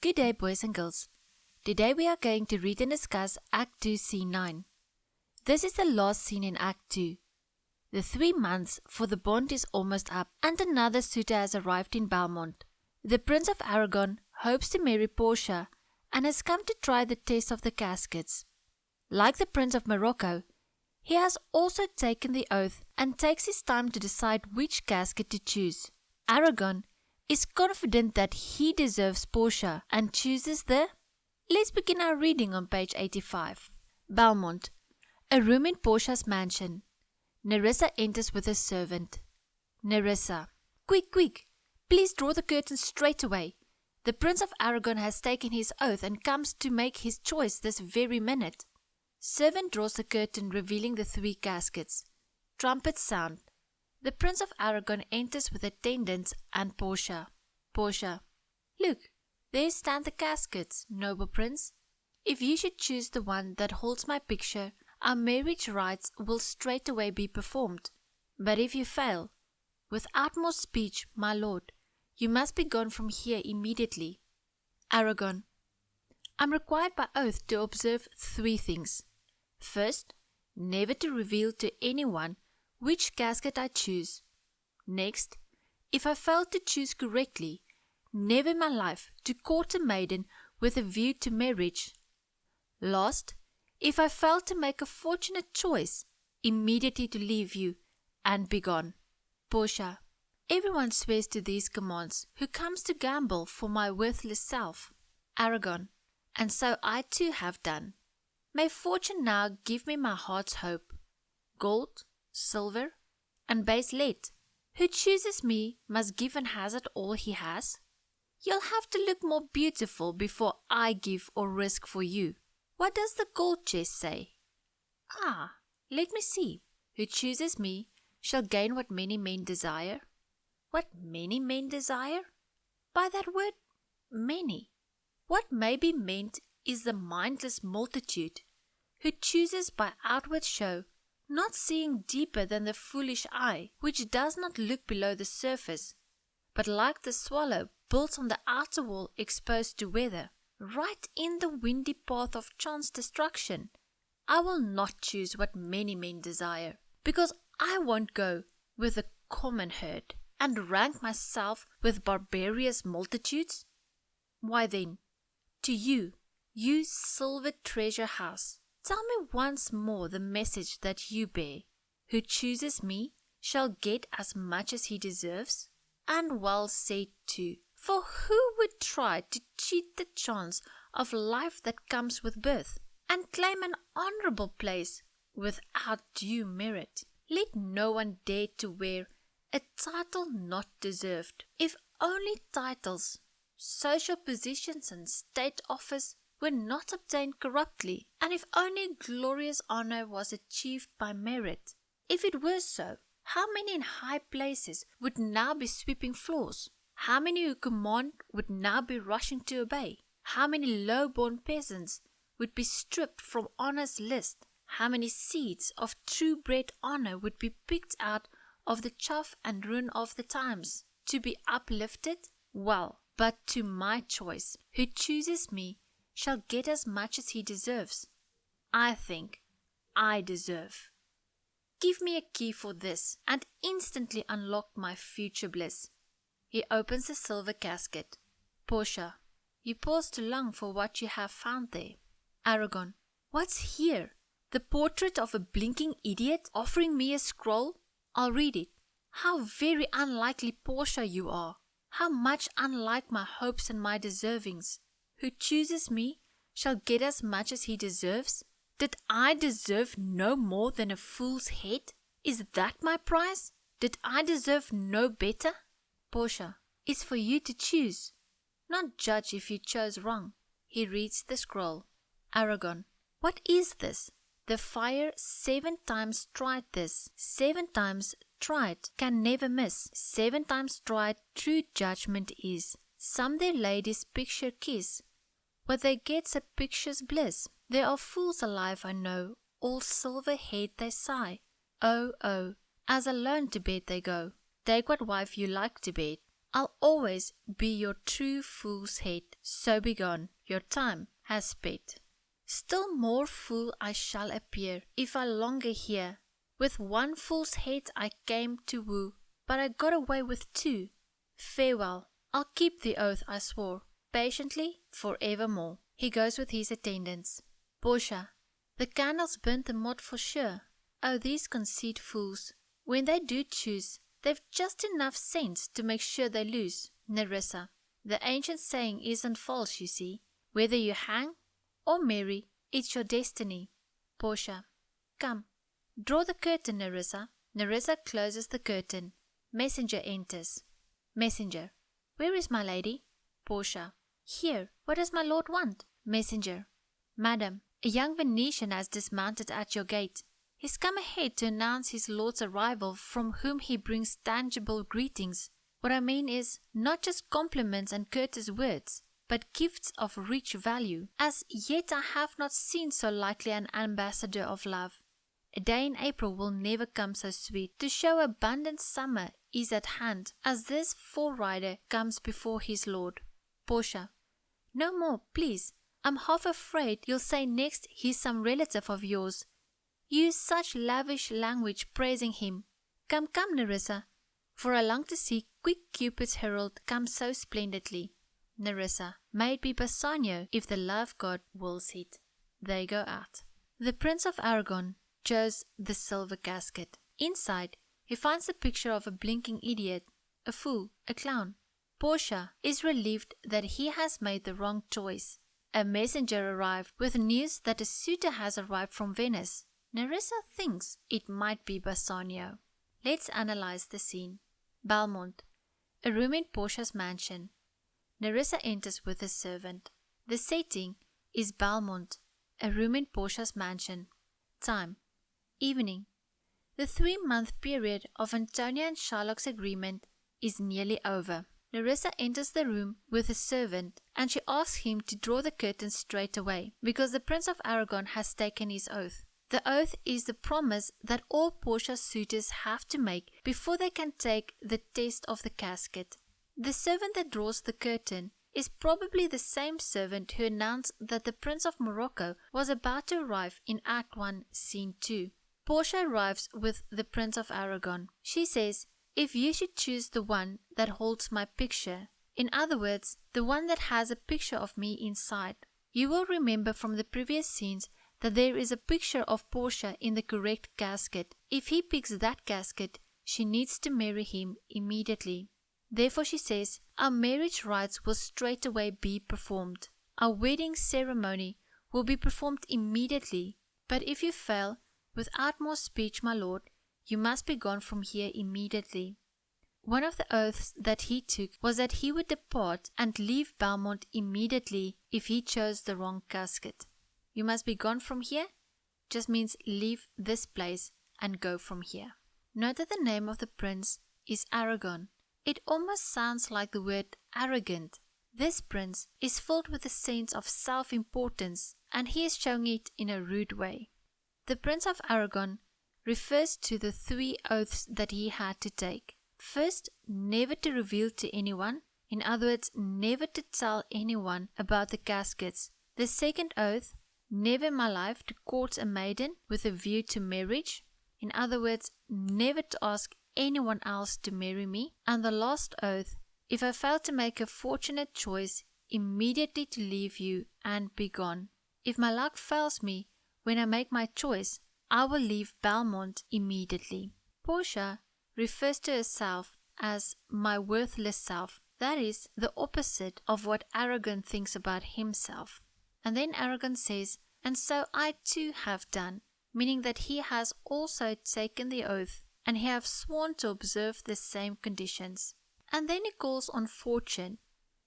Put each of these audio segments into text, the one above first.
Good day, boys and girls. Today we are going to read and discuss Act 2, Scene 9. This is the last scene in Act 2. The 3 months for the bond is almost up and another suitor has arrived in Belmont. The Prince of Aragon hopes to marry Portia and has come to try the test of the caskets. Like the Prince of Morocco, he has also taken the oath and takes his time to decide which casket to choose. Aragon is confident that he deserves Portia and chooses the... Let's begin our reading on page 85. Belmont. A room in Portia's mansion. Nerissa enters with a servant. Nerissa. Quick, quick! Please draw the curtains straight away. The Prince of Aragon has taken his oath and comes to make his choice this very minute. Servant draws the curtain revealing the 3 caskets. Trumpets sound. The Prince of Aragon enters with attendants and Portia. Portia. Look, there stand the caskets, noble prince. If you should choose the one that holds my picture, our marriage rites will straightway be performed. But if you fail, without more speech, my lord, you must be gone from here immediately. Aragon. I am required by oath to observe 3 things. First, never to reveal to anyone which casket I choose. Next, if I fail to choose correctly, never in my life to court a maiden with a view to marriage. Last, if I fail to make a fortunate choice, immediately to leave you and be gone. Portia. Everyone swears to these commands who comes to gamble for my worthless self. Aragon. And so I too have done. May fortune now give me my heart's hope. Gold, silver, and base lead. Who chooses me must give and hazard all he has. You'll have to look more beautiful before I give or risk for you. What does the gold chest say? Ah, let me see. Who chooses me shall gain what many men desire. What many men desire? By that word, many. What may be meant is the mindless multitude, who chooses by outward show, not seeing deeper than the foolish eye, which does not look below the surface, but like the swallow built on the outer wall exposed to weather, right in the windy path of chance destruction. I will not choose what many men desire, because I won't go with the common herd, and rank myself with barbarous multitudes. Why then, to you, you silver treasure house, tell me once more the message that you bear. Who chooses me shall get as much as he deserves. And well said too, for who would try to cheat the chance of life that comes with birth, and claim an honourable place without due merit? Let no one dare to wear a title not deserved. If only titles, social positions and state office were not obtained corruptly, and if only glorious honour was achieved by merit. If it were so, how many in high places would now be sweeping floors? How many who command would now be rushing to obey? How many low-born peasants would be stripped from honour's list? How many seeds of true-bred honour would be picked out of the chaff and ruin of the times, to be uplifted? Well, but to my choice, who chooses me shall get as much as he deserves. I think I deserve. Give me a key for this, and instantly unlock my future bliss. He opens the silver casket. Portia. You pause too long for what you have found there. Aragon. What's here? The portrait of a blinking idiot offering me a scroll? I'll read it. How very unlikely Portia you are. How much unlike my hopes and my deservings. Who chooses me shall get as much as he deserves. Did I deserve no more than a fool's head? Is that my prize? Did I deserve no better? Portia. It's for you to choose, not judge if you chose wrong. He reads the scroll. Aragon. What is this? The fire 7 times tried this. 7 times tried can never miss. 7 times tried true judgment is. Some their ladies' picture kiss. What they get's a picture's bliss. There are fools alive I know, all silver-haired they sigh. Oh, oh, as alone to bed they go. Take what wife you like to bed. I'll always be your true fool's head, so begone, your time has sped. Still more fool I shall appear, if I longer here. With one fool's head I came to woo, but I got away with two. Farewell, I'll keep the oath I swore, patiently for evermore. He goes with his attendants. Portia, the candles burnt the moth for sure. Oh, these conceit fools, when they do choose, they've just enough sense to make sure they lose. Nerissa, the ancient saying isn't false, you see. Whether you hang or marry, it's your destiny. Portia, come, draw the curtain, Nerissa. Nerissa closes the curtain. Messenger enters. Messenger, where is my lady? Portia, here. What does my lord want? Messenger, Madam, a young Venetian has dismounted at your gate. He's come ahead to announce his lord's arrival, from whom he brings tangible greetings. What I mean is, not just compliments and courteous words, but gifts of rich value. As yet I have not seen so likely an ambassador of love. A day in April will never come so sweet, to show abundant summer is at hand, as this forerider comes before his lord. Portia, no more, please. I'm half afraid you'll say next he's some relative of yours. Use such lavish language praising him. Come, come, Nerissa, for I long to see quick Cupid's herald come so splendidly. Nerissa, may it be Bassanio if the love god wills it. They go out. The Prince of Aragon chose the silver casket. Inside, he finds the picture of a blinking idiot, a fool, a clown. Portia is relieved that he has made the wrong choice. A messenger arrived with news that a suitor has arrived from Venice. Nerissa thinks it might be Bassanio. Let's analyze the scene. Belmont, a room in Portia's mansion. Nerissa enters with a servant. The setting is Belmont, a room in Portia's mansion. Time, evening. The 3-month period of Antonia and Shylock's agreement is nearly over. Nerissa enters the room with a servant, and she asks him to draw the curtains straight away, because the Prince of Aragon has taken his oath. The oath is the promise that all Portia's suitors have to make before they can take the test of the casket. The servant that draws the curtain is probably the same servant who announced that the Prince of Morocco was about to arrive in Act 1, Scene 2. Portia arrives with the Prince of Aragon. She says, if you should choose the one that holds my picture, in other words, the one that has a picture of me inside. You will remember from the previous scenes that there is a picture of Portia in the correct casket. If he picks that casket, she needs to marry him immediately. Therefore she says, our marriage rites will straightway be performed. Our wedding ceremony will be performed immediately. But if you fail, without more speech, my lord, you must be gone from here immediately. One of the oaths that he took was that he would depart and leave Belmont immediately if he chose the wrong casket. You must be gone from here just means leave this place and go from here. Note that the name of the prince is Aragon. It almost sounds like the word arrogant. This prince is filled with a sense of self-importance, and he is showing it in a rude way. The Prince of Aragon refers to the 3 oaths that he had to take. First, never to reveal to anyone. In other words, never to tell anyone about the caskets. The second oath, never in my life to court a maiden with a view to marriage. In other words, never to ask anyone else to marry me. And the last oath, if I fail to make a fortunate choice, immediately to leave you and be gone. If my luck fails me when I make my choice, I will leave Belmont immediately. Portia refers to herself as my worthless self. That is the opposite of what Aragon thinks about himself. And then Aragon says, and so I too have done, meaning that he has also taken the oath, and he have sworn to observe the same conditions. And then he calls on fortune.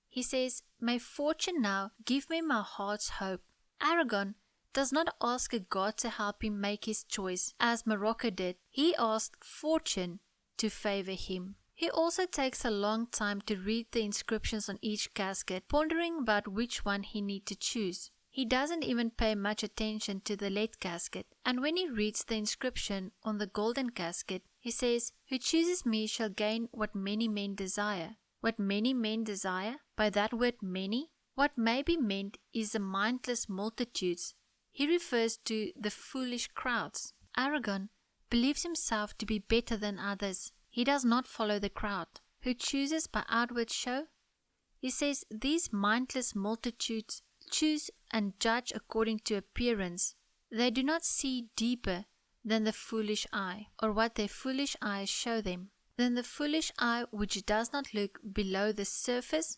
He says, may fortune now give me my heart's hope. Aragon does not ask a god to help him make his choice, as Morocco did. He asked fortune to favor him. He also takes a long time to read the inscriptions on each casket, pondering about which one he need to choose. He doesn't even pay much attention to the lead casket, and when he reads the inscription on the golden casket, he says, who chooses me shall gain what many men desire. what many men desire? By that word many, what may be meant is the mindless multitudes. He refers to the foolish crowds. Aragon believes himself to be better than others. He does not follow the crowd, who chooses by outward show. He says these mindless multitudes choose and judge according to appearance. They do not see deeper than the foolish eye, or what their foolish eyes show them. Than the foolish eye which does not look below the surface,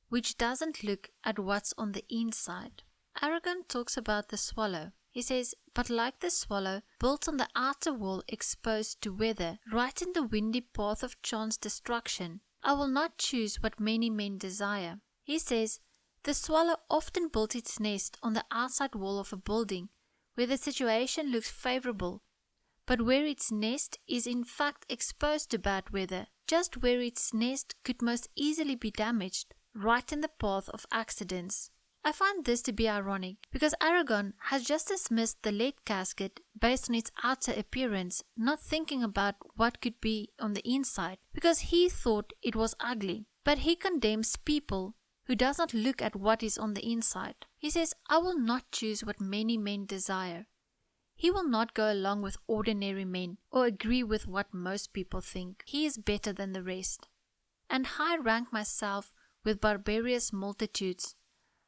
which doesn't look at what's on the inside. Aragon talks about the swallow. He says, but like the swallow, built on the outer wall exposed to weather, right in the windy path of chance destruction, I will not choose what many men desire. He says, the swallow often built its nest on the outside wall of a building, where the situation looks favorable, but where its nest is in fact exposed to bad weather, just where its nest could most easily be damaged, right in the path of accidents. I find this to be ironic, because Aragon has just dismissed the lead casket based on its outer appearance, not thinking about what could be on the inside, because he thought it was ugly. But he condemns people who does not look at what is on the inside. He says, I will not choose what many men desire. He will not go along with ordinary men or agree with what most people think. He is better than the rest. And high rank myself with barbarous multitudes.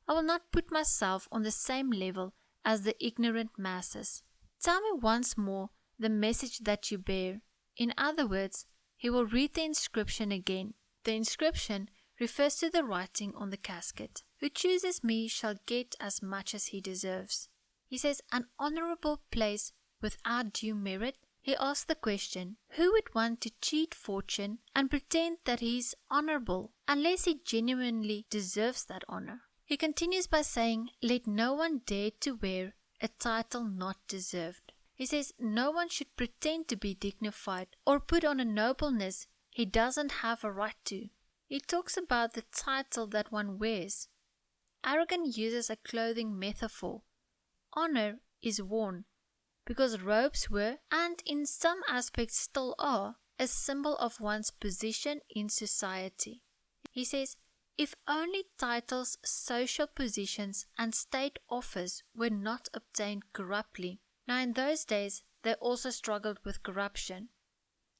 I will not put myself on the same level as the ignorant masses. Tell me once more the message that you bear. In other words, he will read the inscription again. The inscription refers to the writing on the casket. Who chooses me shall get as much as he deserves. He says, an honorable place without due merit. He asks the question, who would want to cheat fortune and pretend that he is honorable unless he genuinely deserves that honor? He continues by saying, let no one dare to wear a title not deserved. He says no one should pretend to be dignified or put on a nobleness he doesn't have a right to. He talks about the title that one wears. Aragon uses a clothing metaphor. Honor is worn because robes were, and in some aspects still are, a symbol of one's position in society. He says, if only titles, social positions, and state office were not obtained corruptly. Now in those days, they also struggled with corruption.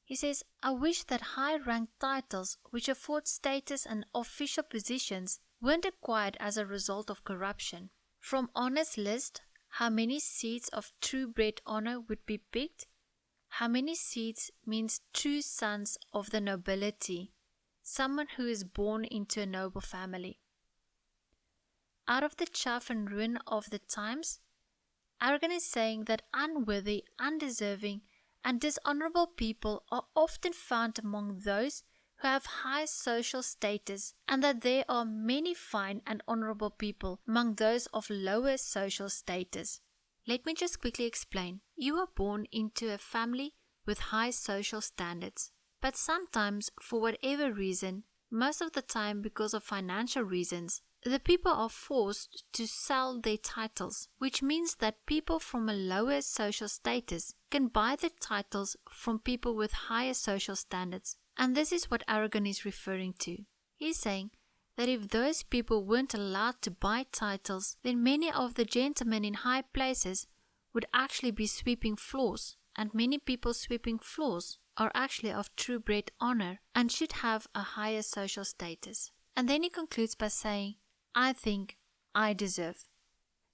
He says, I wish that high-ranked titles, which afford status and official positions, weren't acquired as a result of corruption. From honest list, how many seeds of true-bred honor would be picked? How many seeds means true sons of the nobility? Someone who is born into a noble family. Out of the chaff and ruin of the times, Aragon is saying that unworthy, undeserving, and dishonorable people are often found among those who have high social status, and that there are many fine and honorable people among those of lower social status. Let me just quickly explain. You are born into a family with high social standards. But sometimes, for whatever reason, most of the time because of financial reasons, the people are forced to sell their titles, which means that people from a lower social status can buy the titles from people with higher social standards. And this is what Aragon is referring to. He's saying that if those people weren't allowed to buy titles, then many of the gentlemen in high places would actually be sweeping floors, and many people sweeping floors are actually of true-bred honor and should have a higher social status. And then he concludes by saying, I think I deserve.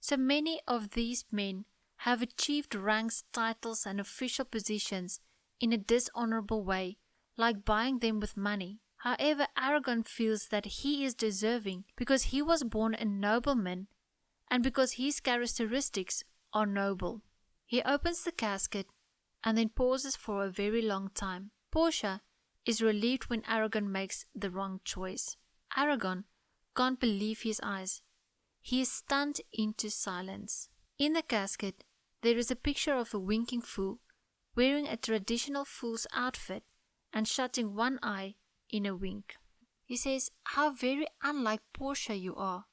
So many of these men have achieved ranks, titles, and official positions in a dishonorable way, like buying them with money. However, Aragon feels that he is deserving because he was born a nobleman and because his characteristics are noble. He opens the casket and then pauses for a very long time. Portia is relieved when Aragon makes the wrong choice. Aragon can't believe his eyes. He is stunned into silence. In the casket, there is a picture of a winking fool wearing a traditional fool's outfit and shutting one eye in a wink. He says, how very unlike Portia you are.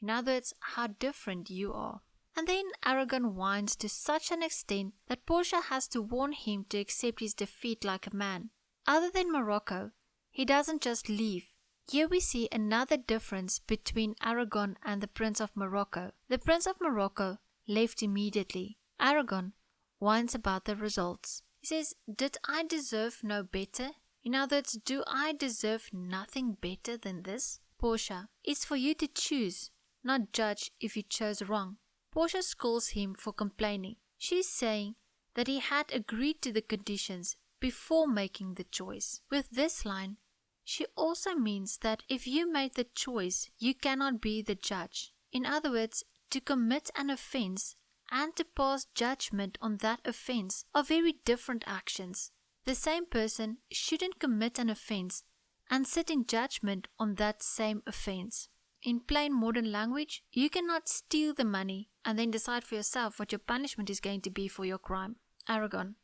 In other words, how different you are. And then Aragon whines to such an extent that Portia has to warn him to accept his defeat like a man. Other than Morocco, he doesn't just leave, Here we see another difference between Aragon and the Prince of Morocco. The Prince of Morocco left immediately. Aragon whines about the results. He says, "Did I deserve no better? In other words, do I deserve nothing better than this?" Portia, "It's for you to choose, not judge if you chose wrong." Portia scolds him for complaining. She's saying that he had agreed to the conditions before making the choice. With this line, she also means that if you made the choice, you cannot be the judge. In other words, to commit an offense and to pass judgment on that offense are very different actions. The same person shouldn't commit an offense and sit in judgment on that same offense. In plain modern language, you cannot steal the money and then decide for yourself what your punishment is going to be for your crime. Aragon,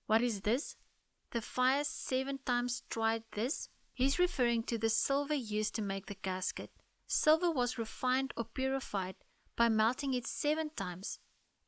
"What is this? The fire 7 times tried this?" He's referring to the silver used to make the casket. Silver was refined or purified by melting it 7 times,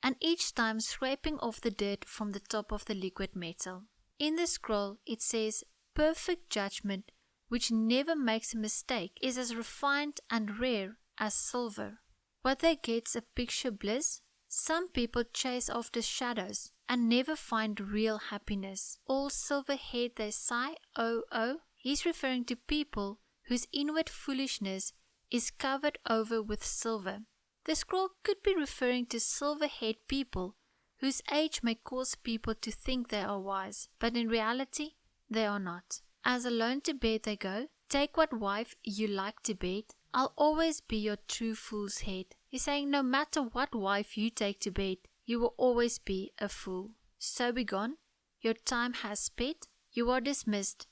and each time scraping off the dirt from the top of the liquid metal. In the scroll it says, "Perfect judgment, which never makes a mistake, is as refined and rare as silver." What they get's a picture bliss. Some people chase after shadows and never find real happiness. All silver-haired they sigh, oh, oh. He's referring to people whose inward foolishness is covered over with silver. The scroll could be referring to silver-haired people whose age may cause people to think they are wise, but in reality, they are not. As alone to bed they go, "Take what wife you like to bed, I'll always be your true fool's head." He's saying no matter what wife you take to bed, you will always be a fool. So be gone, your time has sped, you are dismissed,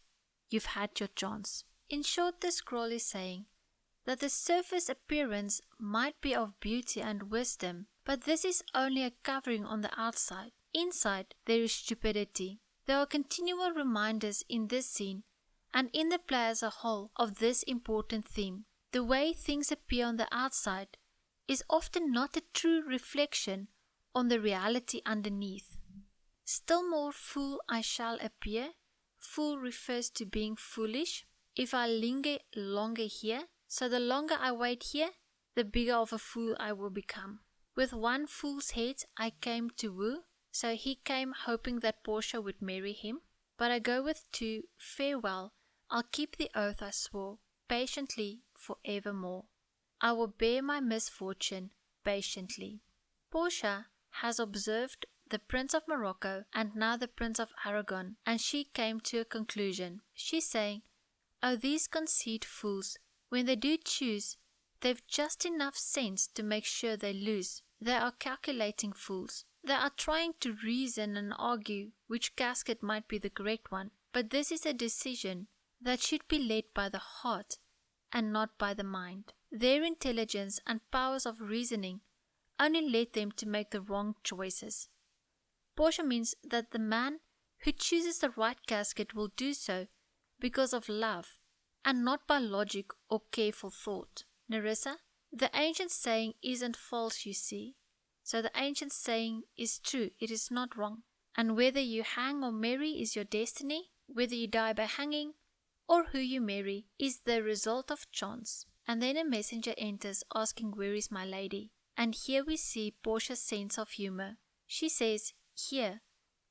you've had your chance. In short, the scroll is saying that the surface appearance might be of beauty and wisdom, but this is only a covering on the outside. Inside there is stupidity. There are continual reminders in this scene and in the play as a whole of this important theme. The way things appear on the outside is often not a true reflection on the reality underneath. "Still more fool I shall appear." Fool refers to being foolish. "If I linger longer here, so the longer I wait here, the bigger of a fool I will become. With one fool's head I came to woo." So he came hoping that Portia would marry him. "But I go with 2, farewell, I'll keep the oath I swore, patiently for evermore. I will bear my misfortune patiently." Portia has observed the Prince of Morocco and now the Prince of Aragon, and she came to a conclusion. She's saying, "Oh, these conceit fools, when they do choose, they've just enough sense to make sure they lose. They are calculating fools. They are trying to reason and argue which casket might be the correct one, but this is a decision that should be led by the heart and not by the mind. Their intelligence and powers of reasoning only led them to make the wrong choices." Portia means that the man who chooses the right casket will do so because of love and not by logic or careful thought. Nerissa, the ancient saying isn't false, you see. So the ancient saying is true, it is not wrong. And whether you hang or marry is your destiny, whether you die by hanging or who you marry is the result of chance. And then a messenger enters asking, "Where is my lady?" And here we see Portia's sense of humor. She says, "Here,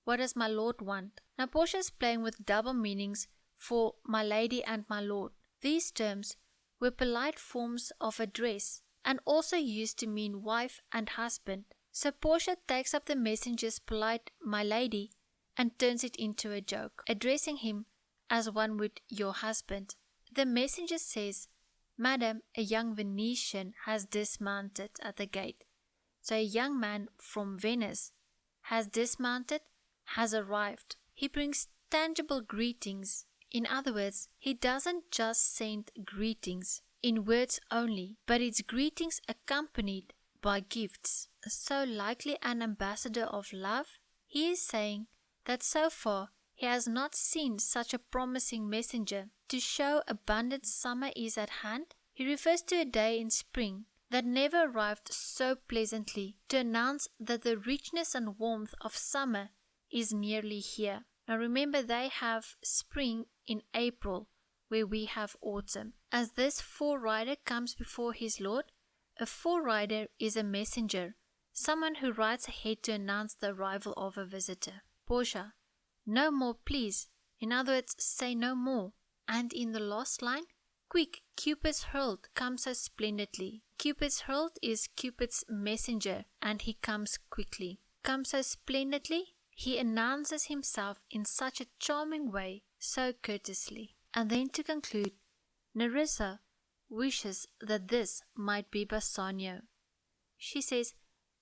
what does my lord want?" Now Portia is playing with double meanings for my lady and my lord. These terms were polite forms of address and also used to mean wife and husband. So Portia takes up the messenger's polite "my lady" and turns it into a joke, addressing him as one would "your husband." The messenger says, "Madam, a young Venetian has dismounted at the gate." So a young man from Venice has dismounted, has arrived. He brings tangible greetings. In other words, he doesn't just send greetings in words only, but it's greetings accompanied by gifts. So likely an ambassador of love, he is saying that so far he has not seen such a promising messenger. To show abundant summer is at hand, he refers to a day in spring that never arrived so pleasantly, to announce that the richness and warmth of summer is nearly here. Now remember, they have spring in April, where we have autumn. As this forerider comes before his lord, a forerider is a messenger, someone who rides ahead to announce the arrival of a visitor. Portia, no more please. In other words, say no more. And in the last line, quick, Cupid's herald comes so splendidly. Cupid's herald is Cupid's messenger, and he comes quickly. Comes so splendidly, he announces himself in such a charming way, so courteously. And then to conclude, Nerissa wishes that this might be Bassanio. She says,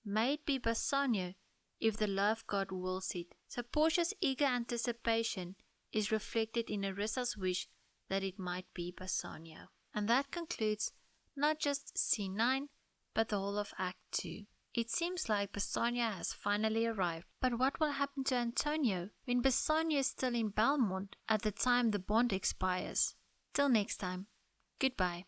may it be Bassanio if the love god wills it. So Portia's eager anticipation is reflected in Nerissa's wish that it might be Bassanio. And that concludes not just scene 9, but the whole of Act 2. It seems like Bassanio has finally arrived, but what will happen to Antonio when Bassanio is still in Belmont at the time the bond expires? Till next time, goodbye.